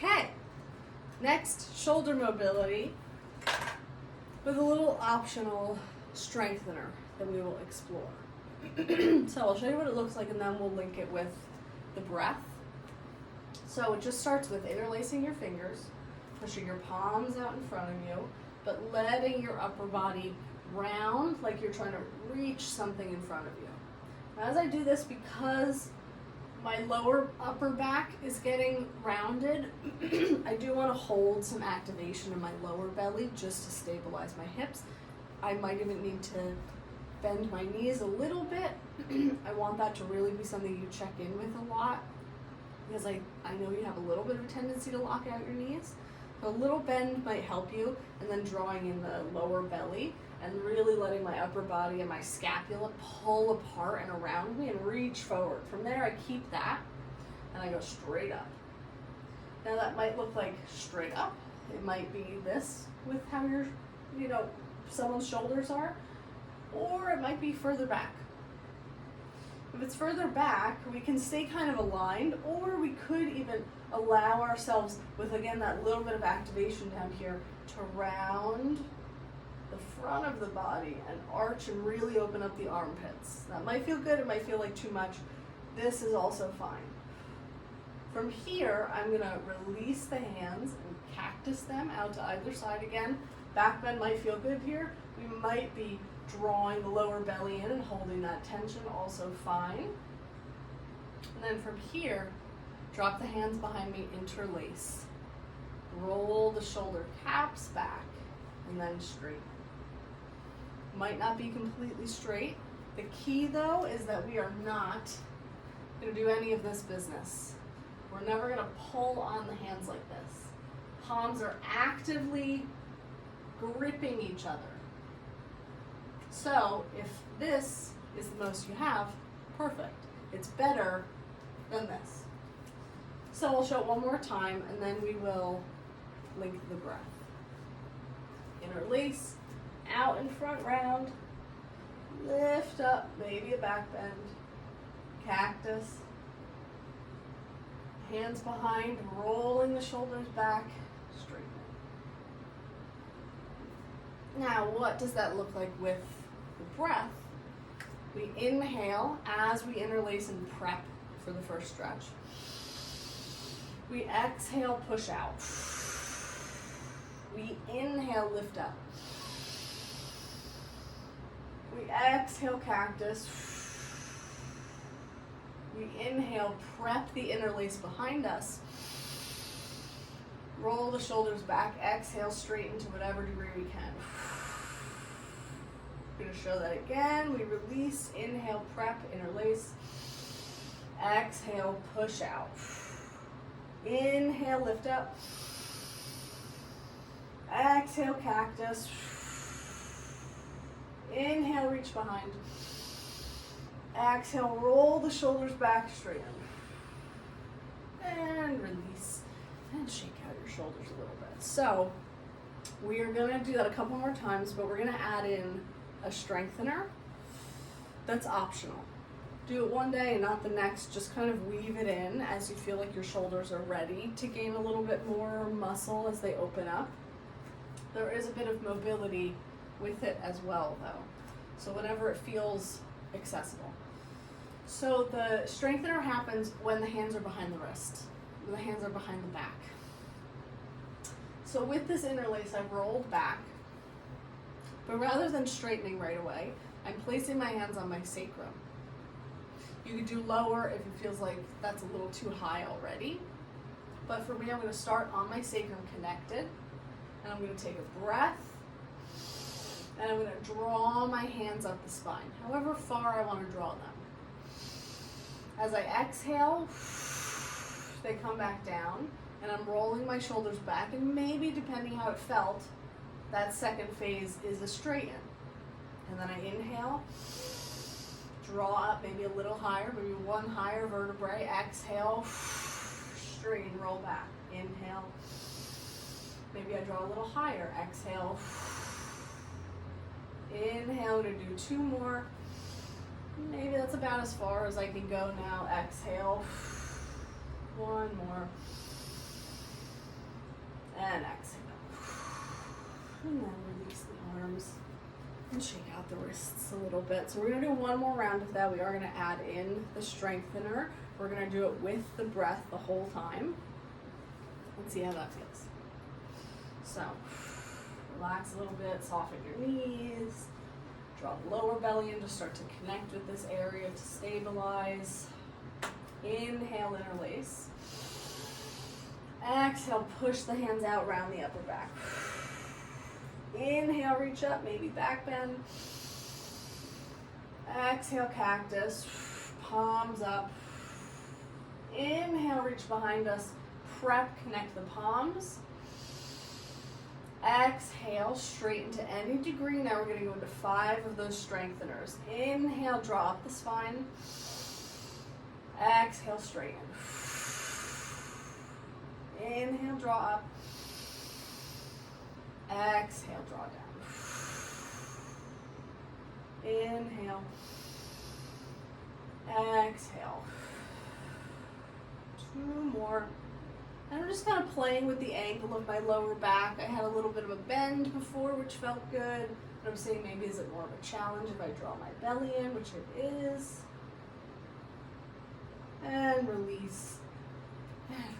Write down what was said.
Okay, next, shoulder mobility with a little optional strengthener that we will explore. So I'll show you what it looks like and then we'll link it with the breath. So it just starts with interlacing your fingers, pushing your palms out in front of you, but letting your upper body round like you're trying to reach something in front of you. As I do this, because my lower upper back is getting rounded, I do want to hold some activation in my lower belly just to stabilize my hips. I might even need to bend my knees a little bit. I want that to really be something you check in with a lot, because I know you have a little bit of a tendency to lock out your knees. So a little bend might help you, and then drawing in the lower belly and really letting my upper body and my scapula pull apart and around me and reach forward. From there, I keep that and I go straight up. Now that might look like straight up. It might be this with how your, someone's shoulders are, or it might be further back. If it's further back, we can stay kind of aligned, or we could even allow ourselves with, again, that little bit of activation down here to round the front of the body and arch and really open up the armpits. That might feel good, it might feel like too much. This is also fine. From here, I'm gonna release the hands and cactus them out to either side again. Back bend might feel good here. We might be drawing the lower belly in and holding that tension, also fine. And then from here, drop the hands behind me, interlace. Roll the shoulder caps back and then straight. Might not be completely straight. The key though is that we are not gonna do any of this business. We're never gonna pull on the hands like this. Palms are actively gripping each other. So if this is the most you have, perfect. It's better than this. So I'll show it one more time and then we will link the breath. Interlace, out in front round, lift up, maybe a back bend, cactus, hands behind, rolling the shoulders back, straighten it. Now what does that look like with the breath? We inhale as we interlace and prep for the first stretch. We exhale, push out. We inhale, lift up. We exhale, cactus. We inhale, prep the interlace behind us. Roll the shoulders back, exhale, straighten to whatever degree we can. I'm gonna show that again. We release, inhale, prep, interlace. Exhale, push out. Inhale, lift up. Exhale, cactus. Inhale, reach behind. Exhale, roll the shoulders back, straighten. And release. And shake out your shoulders a little bit. So, we are gonna do that a couple more times, but we're gonna add in a strengthener that's optional. Do it one day and not the next. Just kind of weave it in as you feel like your shoulders are ready to gain a little bit more muscle as they open up. There is a bit of mobility with it as well though, so whenever it feels accessible. So the strengthener happens when the hands are behind the wrist, when the hands are behind the back. So with this interlace, I've rolled back, but rather than straightening right away, I'm placing my hands on my sacrum. You could do lower if it feels like that's a little too high already, but for me, I'm going to start on my sacrum connected, and I'm going to take a breath, and I'm going to draw my hands up the spine, however far I want to draw them. As I exhale, they come back down, and I'm rolling my shoulders back, and maybe depending how it felt, that second phase is a straighten. And then I inhale, draw up maybe a little higher, maybe one higher vertebrae, exhale, straighten, roll back, inhale, maybe I draw a little higher, exhale, inhale, I'm gonna do two more, maybe that's about as far as I can go now, exhale, one more, And exhale. And then release the arms and shake out the wrists a little bit. So we're gonna do one more round of that. We are gonna add in the strengthener. We're gonna do it with the breath the whole time. Let's see how that feels. So relax a little bit, soften your knees, draw the lower belly in to start to connect with this area to stabilize. Inhale, interlace. Exhale, push the hands out, round the upper back. Inhale, reach up, maybe back bend. Exhale, cactus, palms up. Inhale, reach behind us, prep, connect the palms. Exhale, straighten to any degree. Now we're gonna go into 5 of those strengtheners. Inhale, draw up the spine. Exhale, straighten. Inhale, draw up. Exhale, draw down. Inhale. Exhale. 2 more. And I'm just kind of playing with the angle of my lower back. I had a little bit of a bend before, which felt good. But I'm saying maybe is it more of a challenge if I draw my belly in, which it is. And release. And